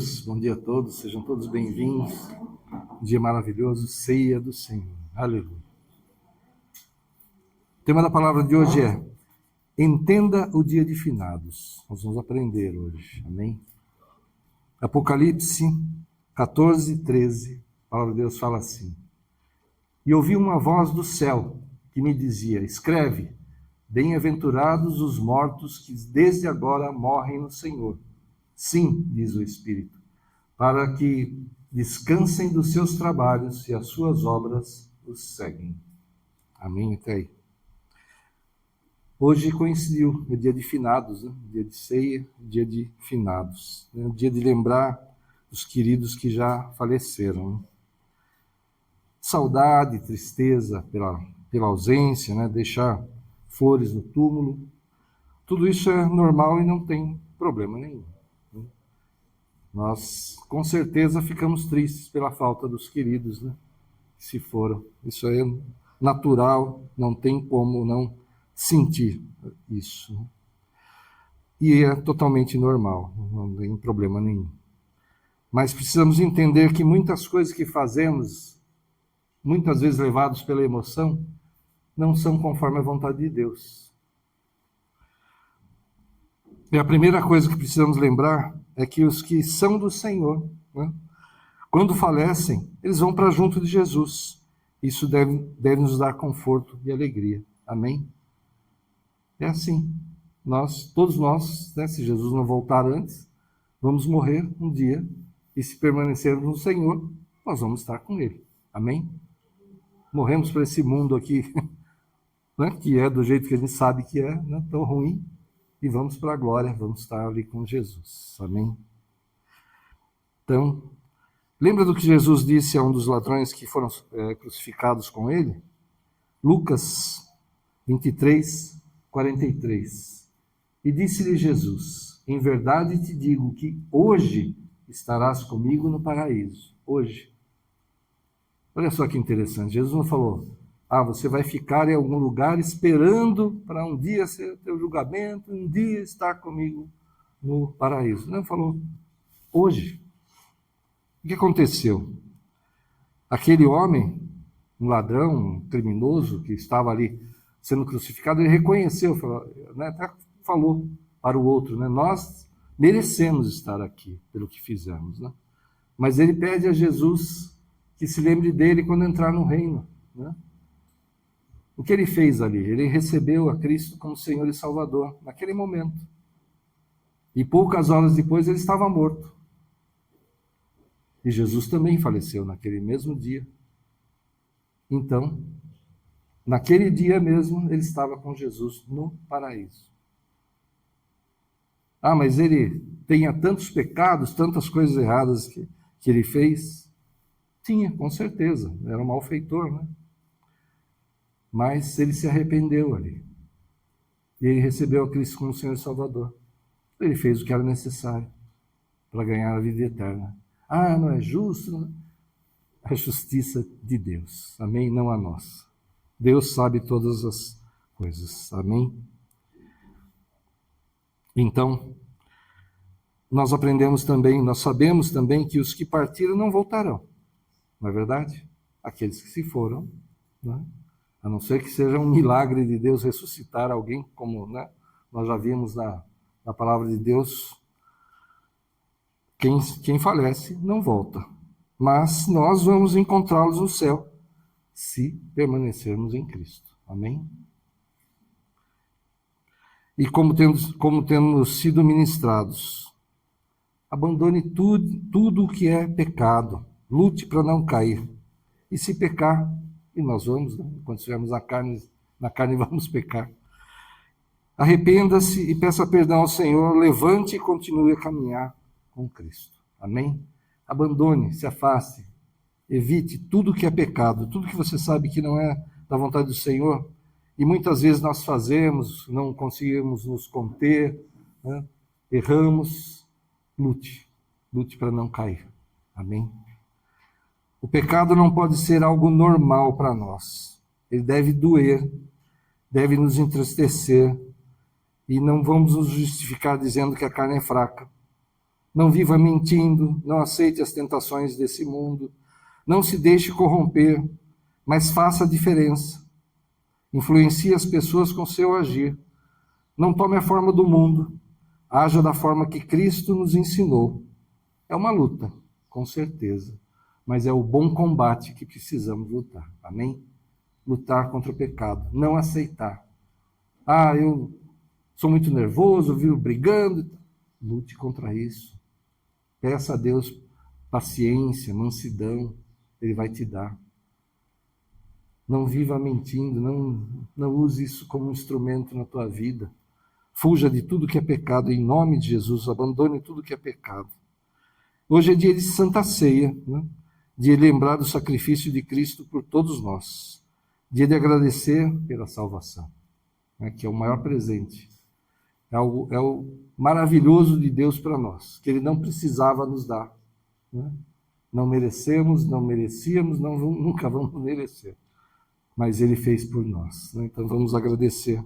Deus, bom dia a todos, sejam todos bem-vindos. Um dia maravilhoso, ceia do Senhor. Aleluia. O tema da palavra de hoje é: entenda o dia de finados. Nós vamos aprender hoje, amém? Apocalipse 14, 13, a palavra de Deus fala assim: e ouvi uma voz do céu que me dizia: escreve, bem-aventurados os mortos que desde agora morrem no Senhor. Sim, diz o Espírito, para que descansem dos seus trabalhos e as suas obras os seguem. Amém? Até aí. Hoje coincidiu, é dia de finados, né? Dia de ceia, dia de finados. É dia de lembrar os queridos que já faleceram. Né? Saudade, tristeza pela ausência, né? Deixar flores no túmulo. Tudo isso é normal e não tem problema nenhum. Nós, com certeza, ficamos tristes pela falta dos queridos, né? Que se foram. Isso é natural, não tem como não sentir isso. Né? E é totalmente normal, não tem problema nenhum. Mas precisamos entender que muitas coisas que fazemos, muitas vezes levados pela emoção, não são conforme a vontade de Deus. E a primeira coisa que precisamos lembrar é que os que são do Senhor, né, quando falecem, eles vão para junto de Jesus. Isso deve nos dar conforto e alegria. Amém? É assim. Todos nós, né, se Jesus não voltar antes, vamos morrer um dia. E se permanecermos no Senhor, nós vamos estar com Ele. Amém? Morremos para esse mundo aqui, né, que é do jeito que a gente sabe que é, né, tão ruim. E vamos para a glória, vamos estar ali com Jesus. Amém? Então, lembra do que Jesus disse a um dos ladrões que foram crucificados com ele? Lucas 23, 43. E disse-lhe Jesus: em verdade te digo que hoje estarás comigo no paraíso. Hoje. Olha só que interessante. Jesus não falou: você vai ficar em algum lugar esperando para um dia ser o teu julgamento, um dia estar comigo no paraíso. Não, falou hoje. O que aconteceu? Aquele homem, um ladrão, um criminoso que estava ali sendo crucificado, ele reconheceu, né, até falou para o outro, né, nós merecemos estar aqui pelo que fizemos. Né? Mas ele pede a Jesus que se lembre dele quando entrar no reino. Né? O que ele fez ali? Ele recebeu a Cristo como Senhor e Salvador, naquele momento. E poucas horas depois ele estava morto. E Jesus também faleceu naquele mesmo dia. Então, naquele dia mesmo, ele estava com Jesus no paraíso. Mas ele tinha tantos pecados, tantas coisas erradas que ele fez? Tinha, com certeza. Era um malfeitor, né? Mas ele se arrependeu ali. E ele recebeu a Cristo como Senhor e Salvador. Ele fez o que era necessário para ganhar a vida eterna. Não é justo? Né? É a justiça de Deus. Amém? Não a nossa. Deus sabe todas as coisas. Amém? Então, nós sabemos também que os que partiram não voltarão. Não é verdade? Aqueles que se foram, né? A não ser que seja um milagre de Deus ressuscitar alguém, como, né, nós já vimos na palavra de Deus, quem falece não volta. Mas nós vamos encontrá-los no céu, se permanecermos em Cristo. Amém? E como temos sido ministrados, abandone tudo o que é pecado, lute para não cair. E se pecar, e nós vamos, né? Quando estivermos na carne vamos pecar. Arrependa-se e peça perdão ao Senhor, levante e continue a caminhar com Cristo. Amém? Abandone, se afaste, evite tudo que é pecado, tudo que você sabe que não é da vontade do Senhor, e muitas vezes nós fazemos, não conseguimos nos conter, né? Erramos, lute para não cair. Amém? O pecado não pode ser algo normal para nós. Ele deve doer, deve nos entristecer, e não vamos nos justificar dizendo que a carne é fraca. Não viva mentindo, não aceite as tentações desse mundo, não se deixe corromper, mas faça a diferença. Influencie as pessoas com seu agir. Não tome a forma do mundo, haja da forma que Cristo nos ensinou. É uma luta, com certeza, mas é o bom combate que precisamos lutar. Amém? Lutar contra o pecado, não aceitar. Eu sou muito nervoso, vivo brigando. Lute contra isso. Peça a Deus paciência, mansidão, Ele vai te dar. Não viva mentindo, não use isso como um instrumento na tua vida. Fuja de tudo que é pecado, em nome de Jesus, abandone tudo que é pecado. Hoje é dia de Santa Ceia, né? Dia de lembrar do sacrifício de Cristo por todos nós. Dia de agradecer pela salvação, né? Que é o maior presente. É o maravilhoso de Deus para nós, que Ele não precisava nos dar. Né? Não merecemos, não merecíamos, nunca vamos merecer. Mas Ele fez por nós. Né? Então vamos agradecer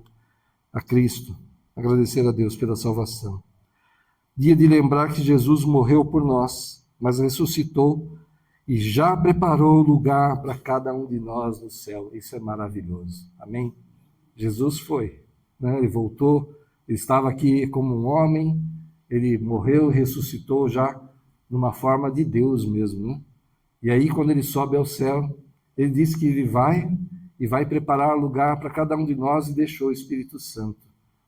a Cristo, agradecer a Deus pela salvação. Dia de lembrar que Jesus morreu por nós, mas ressuscitou e já preparou lugar para cada um de nós no céu. Isso é maravilhoso. Amém? Jesus foi, né? Ele voltou, ele estava aqui como um homem, ele morreu e ressuscitou já numa forma de Deus mesmo, né? E aí, quando ele sobe ao céu, ele disse que ele vai preparar lugar para cada um de nós e deixou o Espírito Santo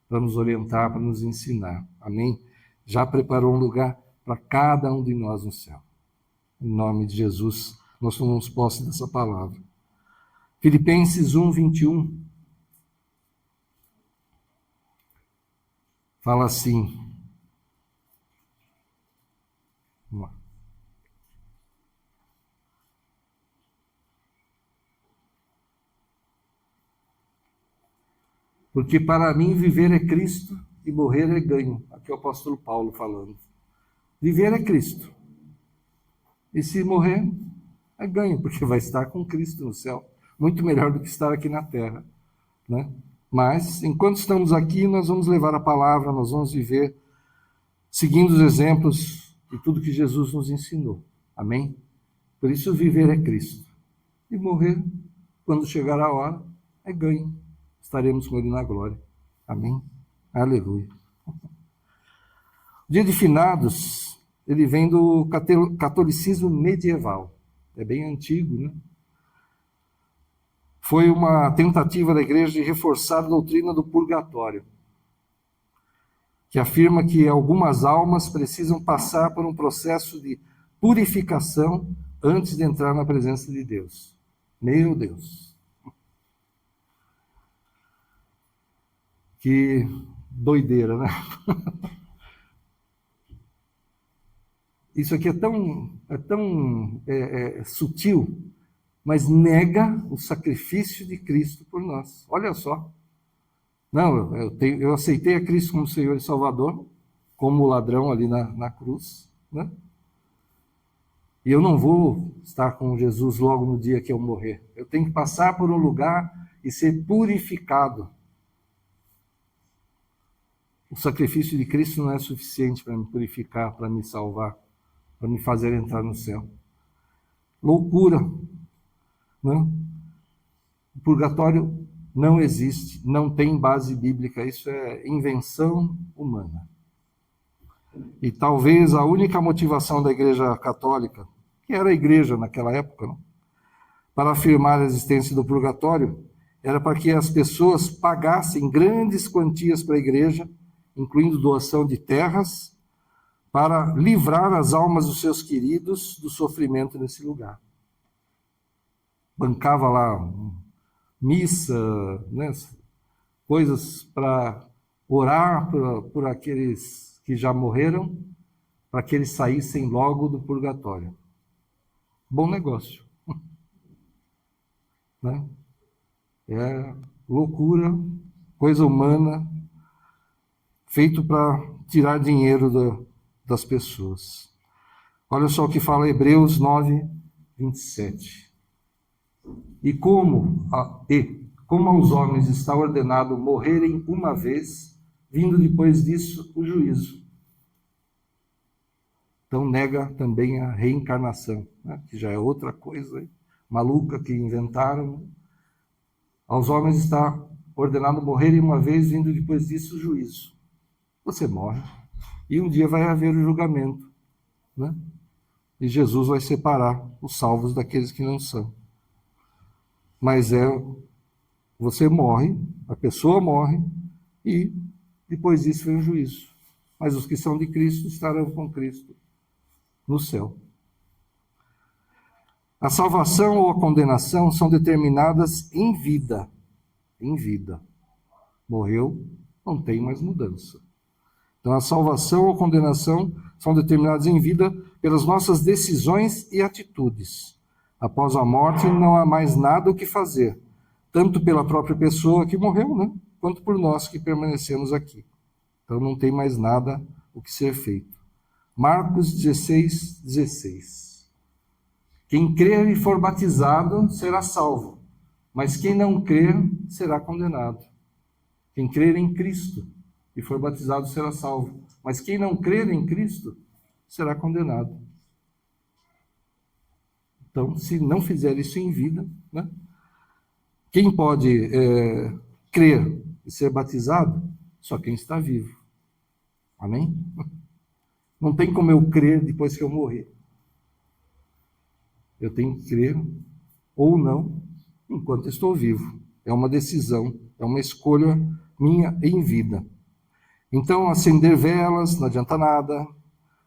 para nos orientar, para nos ensinar. Amém? Já preparou um lugar para cada um de nós no céu. Em nome de Jesus, nós tomamos posse dessa palavra. Filipenses 1, 21. Fala assim. Vamos lá. Porque para mim viver é Cristo e morrer é ganho. Aqui é o apóstolo Paulo falando. Viver é Cristo. E se morrer, é ganho, porque vai estar com Cristo no céu. Muito melhor do que estar aqui na terra, né? Mas, enquanto estamos aqui, nós vamos levar a palavra, nós vamos viver seguindo os exemplos de tudo que Jesus nos ensinou. Amém? Por isso, viver é Cristo. E morrer, quando chegar a hora, é ganho. Estaremos com Ele na glória. Amém? Aleluia. O dia de finados, ele vem do catolicismo medieval. É bem antigo, né? Foi uma tentativa da igreja de reforçar a doutrina do purgatório, que afirma que algumas almas precisam passar por um processo de purificação antes de entrar na presença de Deus. Meu Deus! Que doideira, né? Isso aqui é tão sutil, mas nega o sacrifício de Cristo por nós. Olha só. Não, eu aceitei a Cristo como Senhor e Salvador, como o ladrão ali na cruz, né? E eu não vou estar com Jesus logo no dia que eu morrer. Eu tenho que passar por um lugar e ser purificado. O sacrifício de Cristo não é suficiente para me purificar, para me salvar, para me fazer entrar no céu. Loucura, né? O purgatório não existe, não tem base bíblica, isso é invenção humana. E talvez a única motivação da Igreja Católica, que era a igreja naquela época, né, para afirmar a existência do purgatório, era para que as pessoas pagassem grandes quantias para a igreja, incluindo doação de terras, para livrar as almas dos seus queridos do sofrimento nesse lugar. Bancava lá missa, né, coisas para orar por aqueles que já morreram, para que eles saíssem logo do purgatório. Bom negócio. Né? É loucura, coisa humana, feito para tirar dinheiro das pessoas. Olha só o que fala Hebreus 9, 27. E como aos homens está ordenado morrerem uma vez, vindo depois disso o juízo. Então nega também a reencarnação, né? Que já é outra coisa maluca que inventaram. Aos homens está ordenado morrerem uma vez, vindo depois disso o juízo. Você morre e um dia vai haver o julgamento, né? E Jesus vai separar os salvos daqueles que não são. Mas você morre, a pessoa morre e depois disso vem o juízo. Mas os que são de Cristo estarão com Cristo no céu. A salvação ou a condenação são determinadas em vida. Em vida. Morreu, não tem mais mudança. Então a salvação ou condenação são determinadas em vida pelas nossas decisões e atitudes. Após a morte não há mais nada o que fazer, tanto pela própria pessoa que morreu, né, quanto por nós que permanecemos aqui. Então não tem mais nada o que ser feito. Marcos 16:16. Quem crer e for batizado será salvo, mas quem não crer será condenado. Quem crer em Cristo e for batizado será salvo, mas quem não crer em Cristo será condenado. Então, se não fizer isso em vida, né? Quem pode crer e ser batizado? Só quem está vivo. Amém? Não tem como eu crer depois que eu morrer. Eu tenho que crer ou não enquanto estou vivo. É uma decisão, é uma escolha minha em vida. Então, acender velas não adianta nada.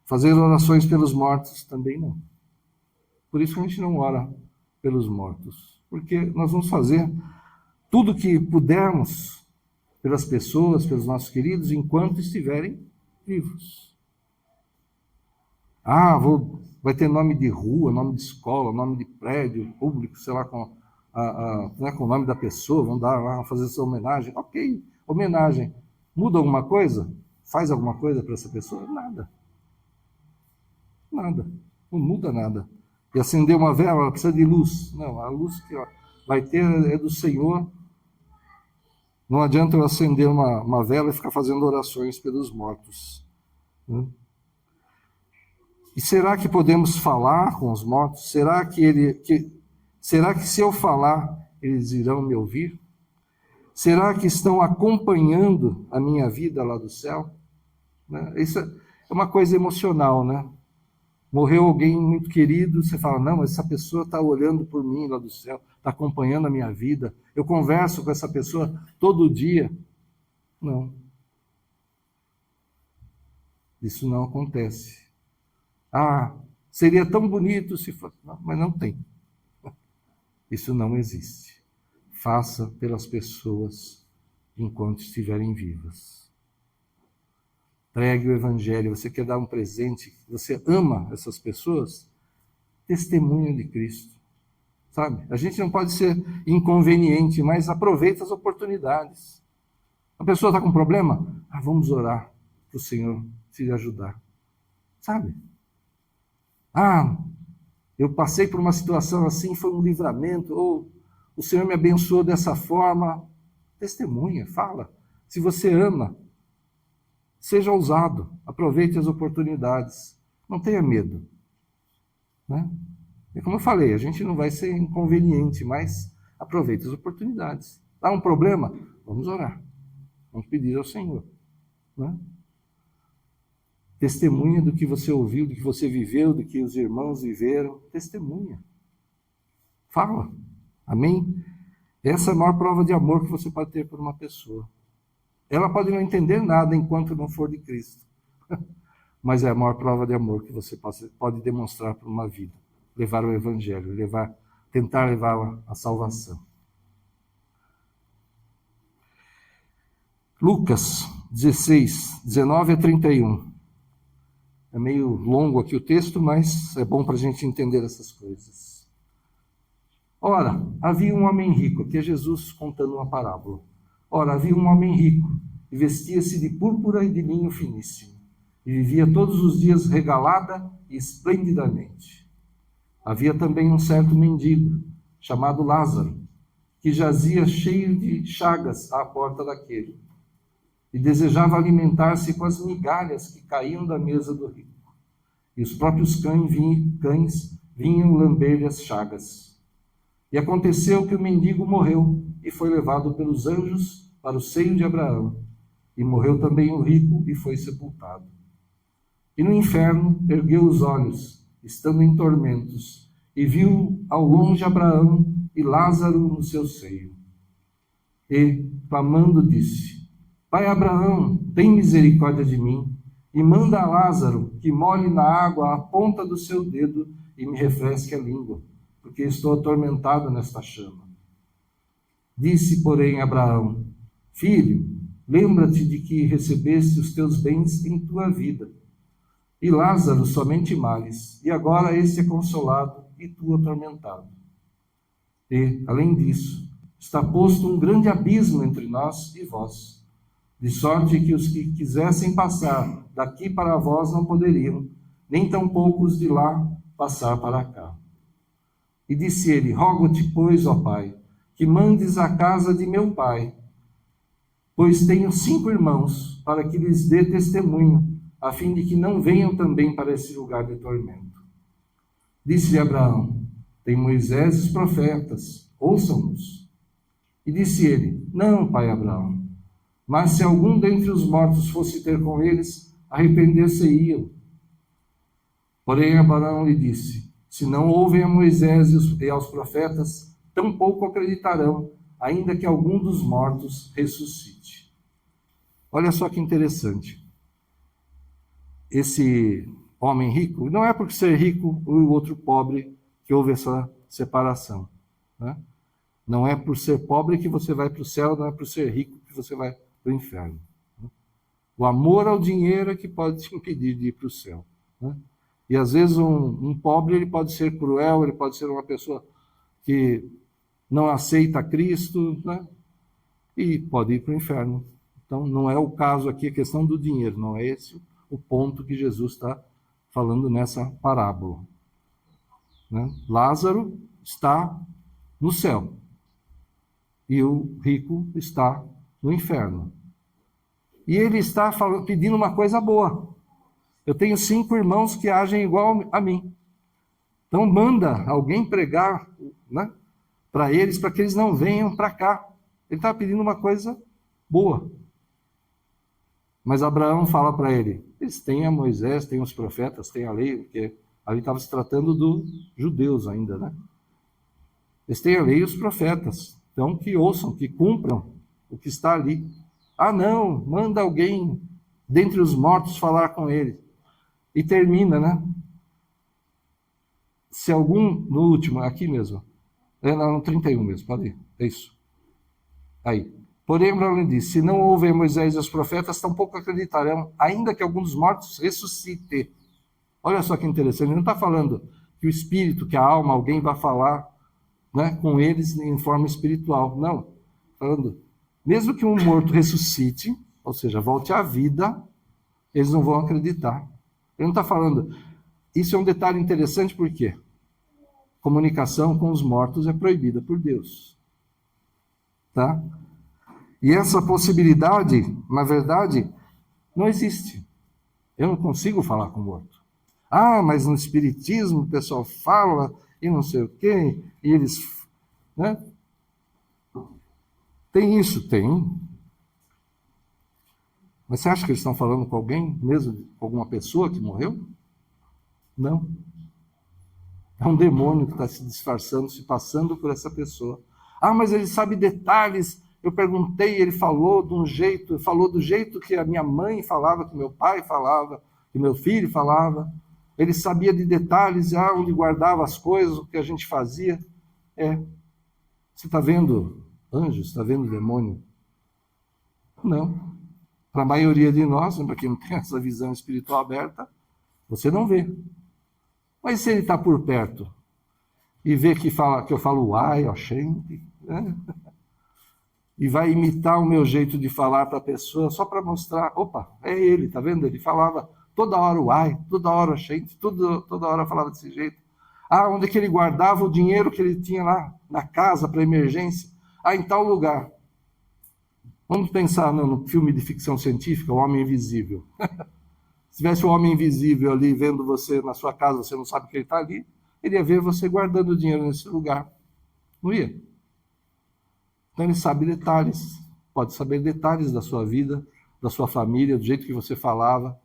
Fazer orações pelos mortos também não. Por isso que a gente não ora pelos mortos. Porque nós vamos fazer tudo o que pudermos pelas pessoas, pelos nossos queridos, enquanto estiverem vivos. Vai ter nome de rua, nome de escola, nome de prédio público, sei lá, com o nome da pessoa, vamos dar lá, fazer essa homenagem. Ok, homenagem. Muda alguma coisa? Faz alguma coisa para essa pessoa? Nada. Nada. Não muda nada. E acender uma vela, ela precisa de luz. Não, a luz que vai ter é do Senhor. Não adianta eu acender uma vela e ficar fazendo orações pelos mortos. Né? E será que podemos falar com os mortos? Será que se eu falar, eles irão me ouvir? Será que estão acompanhando a minha vida lá do céu? Né? Isso é uma coisa emocional, né? Morreu alguém muito querido, você fala, não, essa pessoa está olhando por mim lá do céu, está acompanhando a minha vida, eu converso com essa pessoa todo dia. Não. Isso não acontece. Seria tão bonito se fosse. Não, mas não tem. Isso não existe. Faça pelas pessoas enquanto estiverem vivas. Pregue o Evangelho. Você quer dar um presente, você ama essas pessoas, testemunho de Cristo. Sabe? A gente não pode ser inconveniente, mas aproveita as oportunidades. A pessoa está com problema? Vamos orar para o Senhor te ajudar. Sabe? Eu passei por uma situação assim, foi um livramento, ou o Senhor me abençoou dessa forma. Testemunha, fala. Se você ama, seja ousado, aproveite as oportunidades, não tenha medo. Né? E como eu falei, a gente não vai ser inconveniente, mas aproveite as oportunidades. Há um problema? Vamos orar, vamos pedir ao Senhor. Né? Testemunha do que você ouviu, do que você viveu, do que os irmãos viveram. Testemunha. Fala. Amém? Essa é a maior prova de amor que você pode ter por uma pessoa. Ela pode não entender nada enquanto não for de Cristo. Mas é a maior prova de amor que você pode demonstrar por uma vida. Levar o Evangelho, tentar levar a salvação. Lucas 16, 19 a 31. É meio longo aqui o texto, mas é bom para a gente entender essas coisas. Ora, havia um homem rico, aqui é Jesus contando uma parábola. Ora, havia um homem rico, e vestia-se de púrpura e de linho finíssimo, e vivia todos os dias regalada e esplendidamente. Havia também um certo mendigo, chamado Lázaro, que jazia cheio de chagas à porta daquele, e desejava alimentar-se com as migalhas que caíam da mesa do rico. e os próprios cães vinham lamber-lhe as chagas. E aconteceu que o mendigo morreu e foi levado pelos anjos para o seio de Abraão. E morreu também o rico e foi sepultado. E no inferno ergueu os olhos, estando em tormentos, e viu ao longe Abraão e Lázaro no seu seio. E, clamando, disse: Pai Abraão, tem misericórdia de mim, e manda a Lázaro que molhe na água a ponta do seu dedo e me refresque a língua, porque estou atormentado nesta chama. Disse, porém, Abraão: Filho, lembra-te de que recebeste os teus bens em tua vida, e Lázaro somente males, e agora este é consolado e tu atormentado. E, além disso, está posto um grande abismo entre nós e vós, de sorte que os que quisessem passar daqui para vós não poderiam, nem tampouco os de lá passar para cá. E disse ele: Rogo-te, pois, ó Pai, que mandes à casa de meu pai, pois tenho 5 irmãos, para que lhes dê testemunho, a fim de que não venham também para esse lugar de tormento. Disse-lhe Abraão: Tem Moisés e os profetas, ouçam-nos. E disse ele: Não, pai Abraão, mas se algum dentre os mortos fosse ter com eles, arrepender-se-iam. Porém Abraão lhe disse: Se não ouvem a Moisés e aos profetas, tampouco acreditarão, ainda que algum dos mortos ressuscite. Olha só que interessante. Esse homem rico, não é porque ser rico e o outro pobre que houve essa separação, né? Não é por ser pobre que você vai para o céu, não é por ser rico que você vai para o inferno. O amor ao dinheiro é que pode te impedir de ir para o céu, né? E às vezes um pobre ele pode ser cruel, ele pode ser uma pessoa que não aceita Cristo, né? E pode ir para o inferno. Então não é o caso aqui, a questão do dinheiro, não é esse o ponto que Jesus está falando nessa parábola, né? Lázaro está no céu e o rico está no inferno. E ele está pedindo uma coisa boa. Eu tenho 5 irmãos que agem igual a mim. Então manda alguém pregar, né, para eles, para que eles não venham para cá. Ele está pedindo uma coisa boa. Mas Abraão fala para ele: eles têm a Moisés, têm os profetas, têm a lei, porque ali estava se tratando dos judeus ainda, né? Eles têm a lei e os profetas. Então que ouçam, que cumpram o que está ali. Ah, não, manda alguém dentre os mortos falar com ele. E termina, né? Se algum, no último, aqui mesmo, no 31 mesmo, pode ir, é isso. Aí. Porém, Abraão disse: se não houver Moisés e os profetas, tampouco acreditarão, ainda que algum dos mortos ressuscite. Olha só que interessante, ele não está falando que o espírito, que a alma, alguém vai falar, né, com eles em forma espiritual. Não. Falando, mesmo que um morto ressuscite, ou seja, volte à vida, eles não vão acreditar. Ele não está falando. Isso é um detalhe interessante, por quê? Comunicação com os mortos é proibida por Deus. Tá? E essa possibilidade, na verdade, não existe. Eu não consigo falar com o morto. Ah, mas no Espiritismo o pessoal fala e não sei o quê, e eles, né? Tem isso? Tem. Mas você acha que eles estão falando com alguém, mesmo com alguma pessoa que morreu? Não. É um demônio que está se disfarçando, se passando por essa pessoa. Ah, mas ele sabe detalhes. Eu perguntei, ele falou de um jeito, falou do jeito que a minha mãe falava, que meu pai falava, que meu filho falava. Ele sabia de detalhes, onde guardava as coisas, o que a gente fazia. Você está vendo anjos? Está vendo demônio? Não. Para a maioria de nós, para quem não tem essa visão espiritual aberta, você não vê. Mas se ele está por perto e vê que eu falo uai, oxente, né? E vai imitar o meu jeito de falar para a pessoa, só para mostrar, opa, é ele, tá vendo? Ele falava toda hora uai, toda hora oxente, toda hora falava desse jeito. Onde é que ele guardava o dinheiro que ele tinha lá na casa para emergência? Em tal lugar. Vamos pensar no filme de ficção científica, O Homem Invisível. Se tivesse um homem invisível ali vendo você na sua casa, você não sabe que ele está ali, ele ia ver você guardando dinheiro nesse lugar. Não ia? Então ele sabe detalhes, pode saber detalhes da sua vida, da sua família, do jeito que você falava.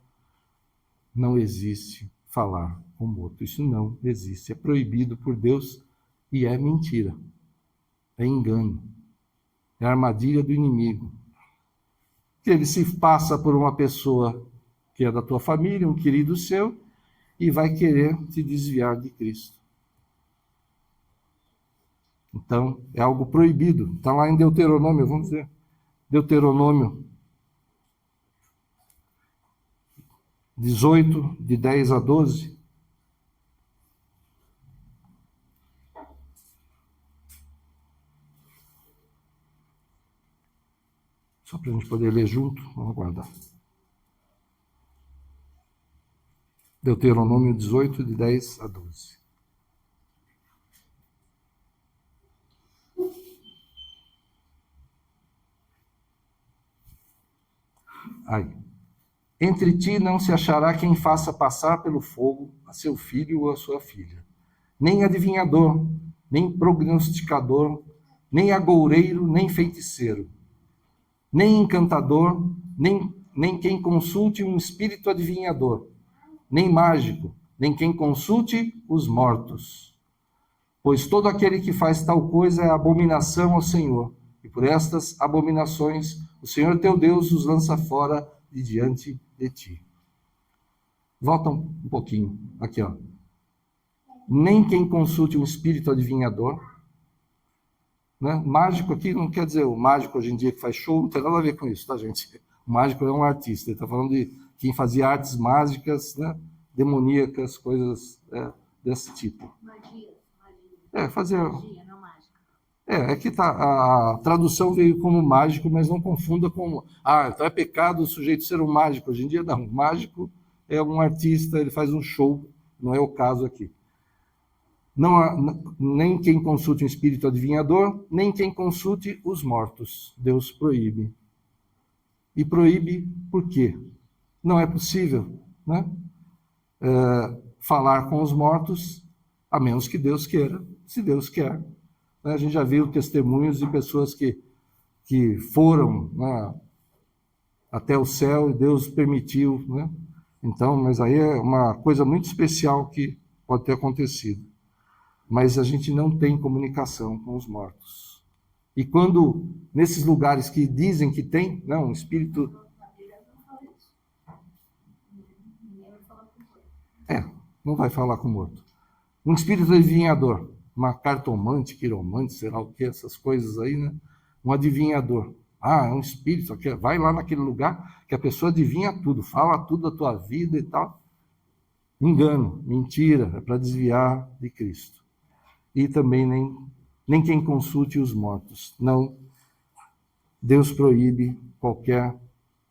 Não existe falar com o morto. Isso não existe. É proibido por Deus e é mentira. É engano. É armadilha do inimigo. Que ele se passa por uma pessoa que é da tua família, um querido seu, e vai querer te desviar de Cristo. Então, é algo proibido. Está lá em Deuteronômio, vamos ver. Deuteronômio 18, de 10 a 12. Só para a gente poder ler junto, vamos aguardar. Deuteronômio 18, de 10 a 12. Aí. Entre ti não se achará quem faça passar pelo fogo a seu filho ou a sua filha, nem adivinhador, nem prognosticador, nem agoureiro, nem feiticeiro, nem encantador, nem quem consulte um espírito adivinhador, nem mágico, nem quem consulte os mortos. Pois todo aquele que faz tal coisa é abominação ao Senhor, e por estas abominações o Senhor teu Deus os lança fora de diante de ti. Volta um pouquinho, aqui ó. Nem quem consulte um espírito adivinhador, né? Mágico aqui não quer dizer o mágico hoje em dia que faz show, não tem nada a ver com isso, tá, gente? O mágico é um artista, ele está falando de quem fazia artes mágicas, né? Demoníacas, coisas desse tipo. Fazer. Magia, não mágica. É que a tradução veio como mágico, mas não confunda com. Então é pecado o sujeito ser um mágico. Hoje em dia, não. O mágico é um artista, ele faz um show, não é o caso aqui. Não há, nem quem consulte um espírito adivinhador, nem quem consulte os mortos. Deus proíbe. E proíbe por quê? Não é possível, né? Falar com os mortos, a menos que Deus queira. Se Deus quer. A gente já viu testemunhos de pessoas que foram, né, até o céu e Deus permitiu, né? Então, mas aí é uma coisa muito especial que pode ter acontecido. Mas a gente não tem comunicação com os mortos. E quando, nesses lugares que dizem que tem, não, um espírito... não vai falar com o morto. Um espírito adivinhador, uma cartomante, quiromante, sei lá o que, essas coisas aí, né? Um adivinhador. É um espírito, vai lá naquele lugar que a pessoa adivinha tudo, fala tudo da tua vida e tal. Engano, mentira, é para desviar de Cristo. E também nem quem consulte os mortos. Não, Deus proíbe qualquer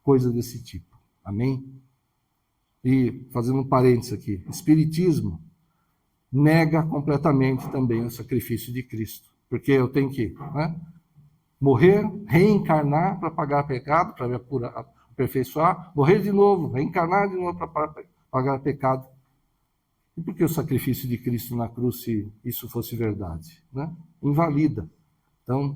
coisa desse tipo. Amém? E, fazendo um parênteses aqui, Espiritismo nega completamente também o sacrifício de Cristo. Porque eu tenho que morrer, reencarnar para pagar pecado, para me aperfeiçoar, morrer de novo, reencarnar de novo para pagar pecado. E por que o sacrifício de Cristo na cruz, se isso fosse verdade? Né? Invalida. Então,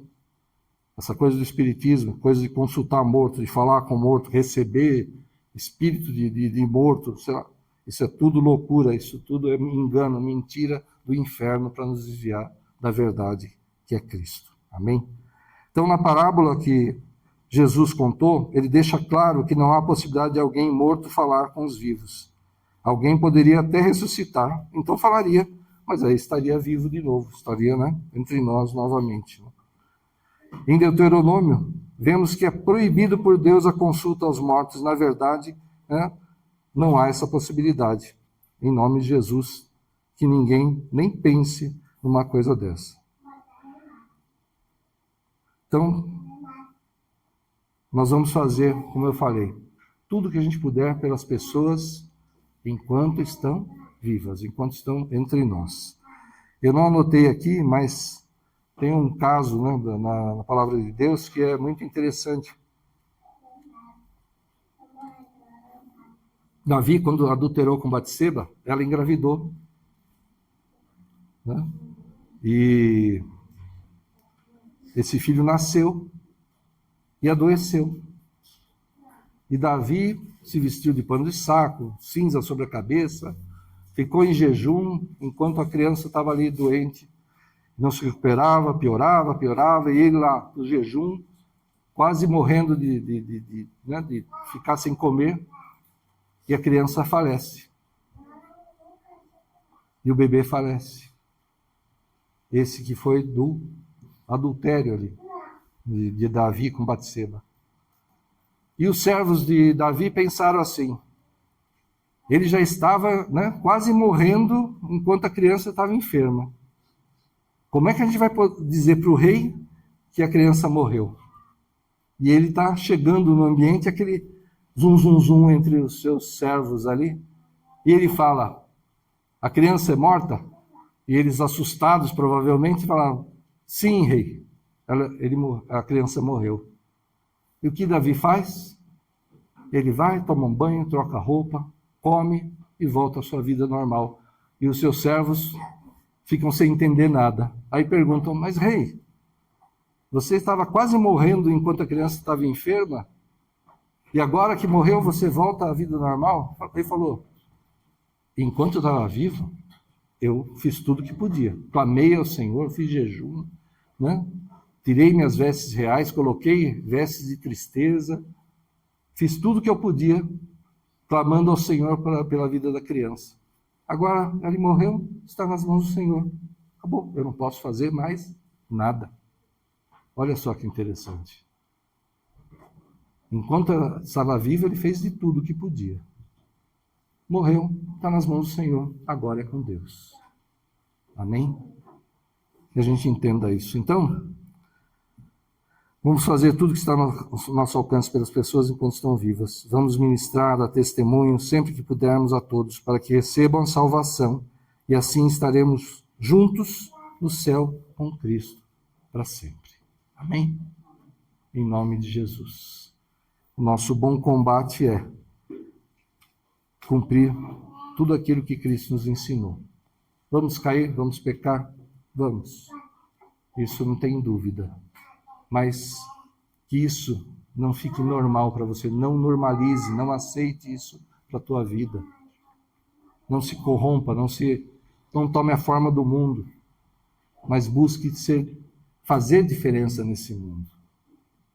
essa coisa do espiritismo, coisa de consultar morto, de falar com morto, receber espírito de morto, sei lá, isso é tudo loucura, isso tudo é engano, mentira do inferno para nos desviar da verdade que é Cristo. Amém? Então, na parábola que Jesus contou, ele deixa claro que não há possibilidade de alguém morto falar com os vivos. Alguém poderia até ressuscitar, então falaria, mas aí estaria vivo de novo, estaria, né, entre nós novamente. Em Deuteronômio, vemos que é proibido por Deus a consulta aos mortos. Na verdade, não há essa possibilidade. Em nome de Jesus, que ninguém nem pense numa coisa dessa. Então, nós vamos fazer, como eu falei, tudo que a gente puder pelas pessoas enquanto estão vivas, enquanto estão entre nós. Eu não anotei aqui, mas tem um caso, né, na palavra de Deus que é muito interessante. Davi, quando adulterou com Batseba, ela engravidou, né? E esse filho nasceu e adoeceu. E Davi se vestiu de pano de saco, cinza sobre a cabeça, ficou em jejum enquanto a criança estava ali doente. Não se recuperava, piorava, e ele lá no jejum, quase morrendo de ficar sem comer, e a criança falece. E o bebê falece. Esse que foi do adultério ali, de Davi com Batseba. E os servos de Davi pensaram assim, ele já estava, né, quase morrendo enquanto a criança estava enferma. Como é que a gente vai dizer para o rei que a criança morreu? E ele está chegando no ambiente, aquele zum entre os seus servos ali, e ele fala, a criança é morta? E eles, assustados provavelmente, falaram, sim, rei, a criança morreu. E o que Davi faz? Ele vai, toma um banho, troca roupa, come e volta à sua vida normal. E os seus servos ficam sem entender nada. Aí perguntam, mas rei, você estava quase morrendo enquanto a criança estava enferma? E agora que morreu, você volta à vida normal? Ele falou, enquanto eu estava vivo, eu fiz tudo o que podia. Clamei ao Senhor, fiz jejum, né? Tirei minhas vestes reais, coloquei vestes de tristeza, fiz tudo o que eu podia, clamando ao Senhor pela vida da criança. Agora, ele morreu, está nas mãos do Senhor. Acabou, eu não posso fazer mais nada. Olha só que interessante. Enquanto estava vivo, ele fez de tudo o que podia. Morreu, está nas mãos do Senhor, agora é com Deus. Amém? Que a gente entenda isso. Então, vamos fazer tudo que está no nosso alcance pelas pessoas enquanto estão vivas. Vamos ministrar, dar testemunho sempre que pudermos a todos, para que recebam a salvação e assim estaremos juntos no céu com Cristo para sempre. Amém? Em nome de Jesus. O nosso bom combate é cumprir tudo aquilo que Cristo nos ensinou. Vamos cair, vamos pecar? Vamos. Isso não tem dúvida. Mas que isso não fique normal para você. Não normalize, não aceite isso para a tua vida. Não se corrompa, não tome a forma do mundo. Mas busque fazer diferença nesse mundo.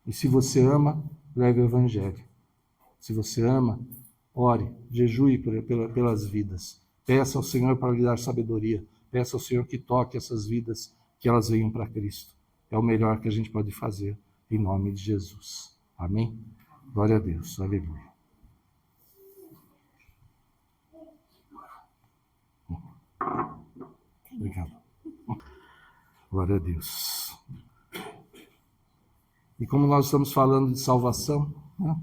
E se você ama, leve o Evangelho. Se você ama, ore, jejue pelas vidas. Peça ao Senhor para lhe dar sabedoria. Peça ao Senhor que toque essas vidas, que elas venham para Cristo. É o melhor que a gente pode fazer, em nome de Jesus. Amém? Glória a Deus. Aleluia. Obrigado. Glória a Deus. E como nós estamos falando de salvação, né?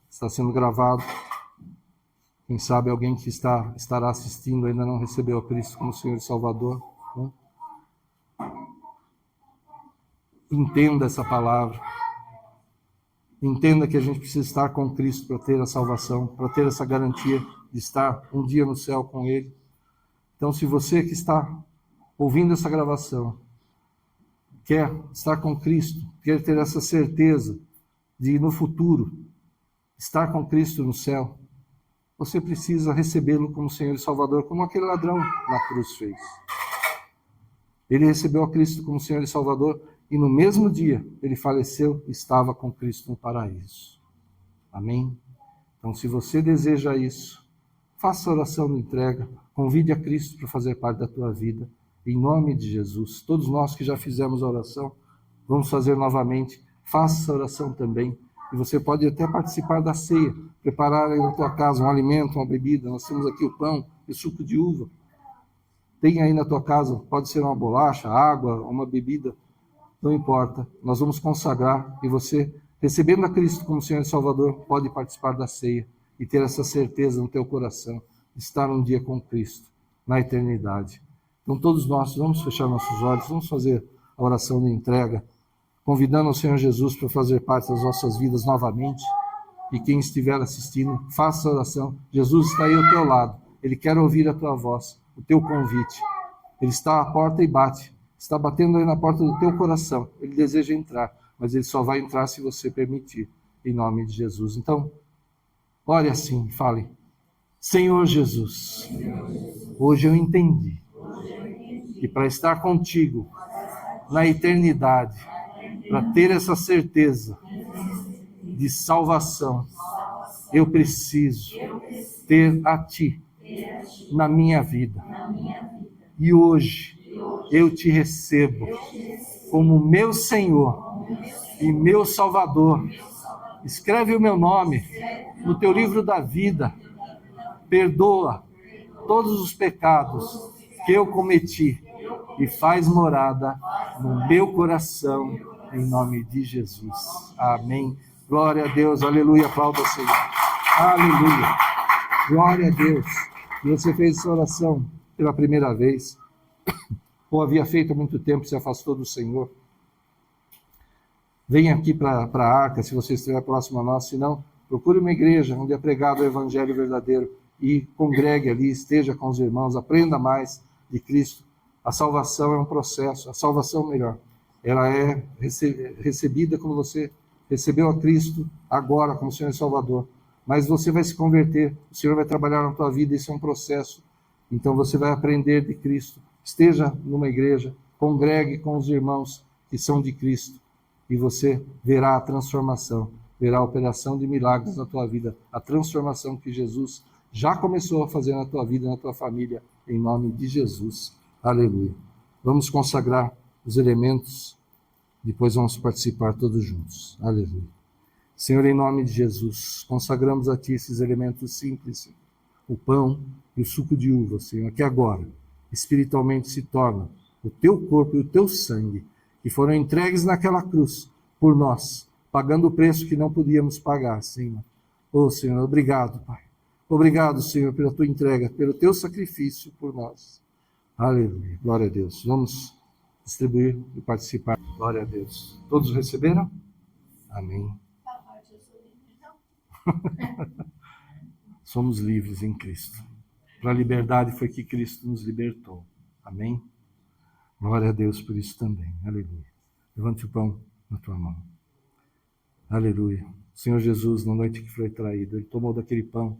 Está sendo gravado. Quem sabe alguém que estará assistindo ainda não recebeu a Cristo como Senhor e Salvador. Né? Entenda essa palavra. Entenda que a gente precisa estar com Cristo para ter a salvação, para ter essa garantia de estar um dia no céu com Ele. Então, se você que está ouvindo essa gravação quer estar com Cristo, quer ter essa certeza de no futuro estar com Cristo no céu, você precisa recebê-lo como Senhor e Salvador, como aquele ladrão na cruz fez. Ele recebeu a Cristo como Senhor e Salvador e no mesmo dia ele faleceu e estava com Cristo no paraíso. Amém? Então, se você deseja isso, faça a oração de entrega, convide a Cristo para fazer parte da tua vida, em nome de Jesus. Todos nós que já fizemos a oração, vamos fazer novamente. Faça essa oração também. E você pode até participar da ceia, preparar aí na tua casa um alimento, uma bebida. Nós temos aqui o pão e suco de uva. Tem aí na tua casa, pode ser uma bolacha, água, uma bebida, não importa. Nós vamos consagrar e você, recebendo a Cristo como Senhor e Salvador, pode participar da ceia e ter essa certeza no teu coração de estar um dia com Cristo, na eternidade. Então todos nós vamos fechar nossos olhos, vamos fazer a oração de entrega, convidando o Senhor Jesus para fazer parte das nossas vidas novamente e quem estiver assistindo, faça a oração. Jesus está aí ao teu lado. Ele quer ouvir a tua voz, o teu convite. Ele está à porta e bate. Está batendo aí na porta do teu coração. Ele deseja entrar, mas ele só vai entrar se você permitir, em nome de Jesus. Então, ore assim, fale: Senhor Jesus, hoje eu entendi que para estar contigo na eternidade, para ter essa certeza de salvação, eu preciso ter a Ti na minha vida. E hoje eu te recebo como meu Senhor e meu Salvador. Escreve o meu nome no teu livro da vida. Perdoa todos os pecados que eu cometi e faz morada no meu coração, em nome de Jesus. Amém. Glória a Deus, aleluia, aplauda o Senhor. Aleluia. Glória a Deus. E você fez essa oração pela primeira vez, ou havia feito há muito tempo, se afastou do Senhor. Venha aqui para a Arca, se você estiver próximo a nós, se não, procure uma igreja onde é pregado o Evangelho verdadeiro e congregue ali, esteja com os irmãos, aprenda mais de Cristo. A salvação é um processo, a salvação melhor, ela é recebida quando você recebeu a Cristo agora como Senhor e Salvador, mas você vai se converter, o Senhor vai trabalhar na tua vida, isso é um processo, então você vai aprender de Cristo, esteja numa igreja, congregue com os irmãos que são de Cristo, e você verá a transformação, verá a operação de milagres na tua vida, a transformação que Jesus já começou a fazer na tua vida, na tua família, em nome de Jesus. Aleluia. Vamos consagrar os elementos, depois vamos participar todos juntos. Aleluia. Senhor, em nome de Jesus, consagramos a Ti esses elementos simples, o pão e o suco de uva, Senhor, que agora, espiritualmente, se tornam o Teu corpo e o Teu sangue, que foram entregues naquela cruz por nós, pagando o preço que não podíamos pagar, Senhor. Oh, Senhor, obrigado, Pai. Obrigado, Senhor, pela Tua entrega, pelo Teu sacrifício por nós. Aleluia. Glória a Deus. Vamos distribuir e participar. Glória a Deus. Todos receberam? Amém. Somos livres em Cristo. Para a liberdade foi que Cristo nos libertou. Amém? Glória a Deus por isso também. Aleluia. Levante o pão na tua mão. Aleluia. O Senhor Jesus, na noite que foi traído, Ele tomou daquele pão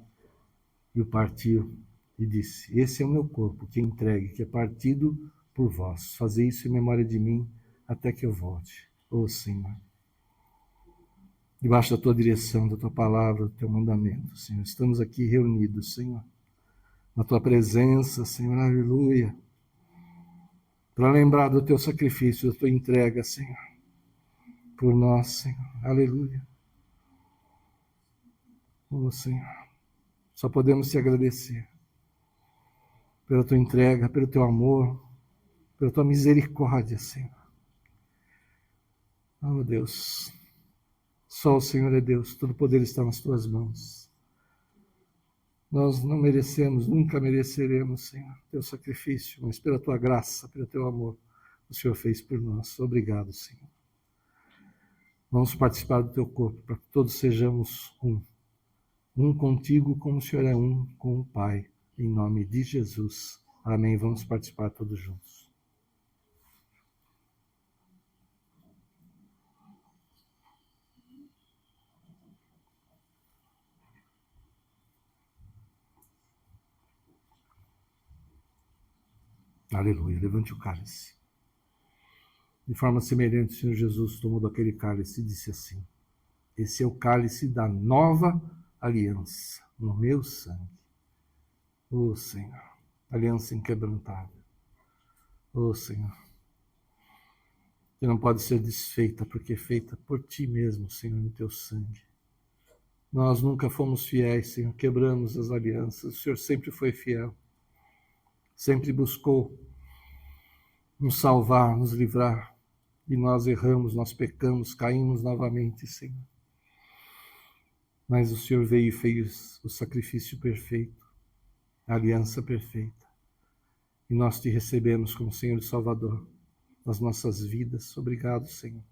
e o partiu e disse: esse é o meu corpo que é entregue, que é partido por vós. Fazei isso em memória de mim até que eu volte. Ó Senhor. Debaixo da tua direção, da tua palavra, do teu mandamento, Senhor. Estamos aqui reunidos, Senhor, na tua presença, Senhor, aleluia, para lembrar do teu sacrifício, da tua entrega, Senhor, por nós, Senhor, aleluia. Oh, Senhor, só podemos te agradecer pela tua entrega, pelo teu amor, pela tua misericórdia, Senhor. Oh, Deus, só o Senhor é Deus, todo poder está nas tuas mãos. Nós não merecemos, nunca mereceremos, Senhor, teu sacrifício, mas pela tua graça, pelo teu amor, o Senhor fez por nós. Obrigado, Senhor. Vamos participar do teu corpo, para que todos sejamos um. Um contigo, como o Senhor é um com o Pai, em nome de Jesus. Amém. Vamos participar todos juntos. Aleluia. Levante o cálice. De forma semelhante, o Senhor Jesus tomou daquele cálice e disse assim: esse é o cálice da nova aliança, no meu sangue. Ó Senhor, aliança inquebrantável. Ó Senhor, que não pode ser desfeita, porque é feita por Ti mesmo, Senhor, no Teu sangue. Nós nunca fomos fiéis, Senhor, quebramos as alianças. O Senhor sempre foi fiel, sempre buscou nos salvar, nos livrar. E nós erramos, nós pecamos, caímos novamente, Senhor. Mas o Senhor veio e fez o sacrifício perfeito, a aliança perfeita. E nós Te recebemos como Senhor e Salvador nas nossas vidas. Obrigado, Senhor.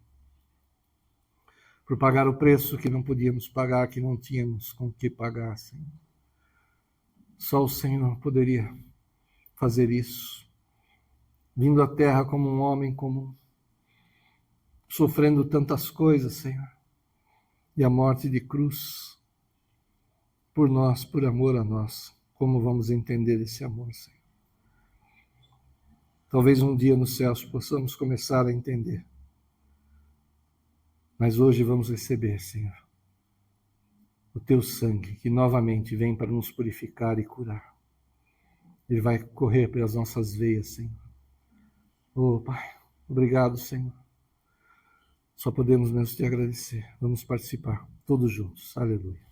por pagar o preço que não podíamos pagar, que não tínhamos com que pagar, Senhor. Só o Senhor poderia fazer isso, vindo à terra como um homem comum, sofrendo tantas coisas, Senhor, e a morte de cruz por nós, por amor a nós. Como vamos entender esse amor, Senhor? Talvez um dia nos céus possamos começar a entender, mas hoje vamos receber, Senhor, o teu sangue, que novamente vem para nos purificar e curar. Ele vai correr pelas nossas veias, Senhor. Oh, Pai, obrigado, Senhor. Só podemos mesmo te agradecer. Vamos participar, todos juntos. Aleluia.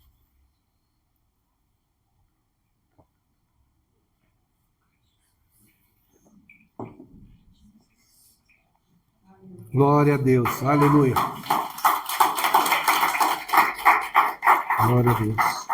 Glória a Deus. Aleluia. Glória a Deus.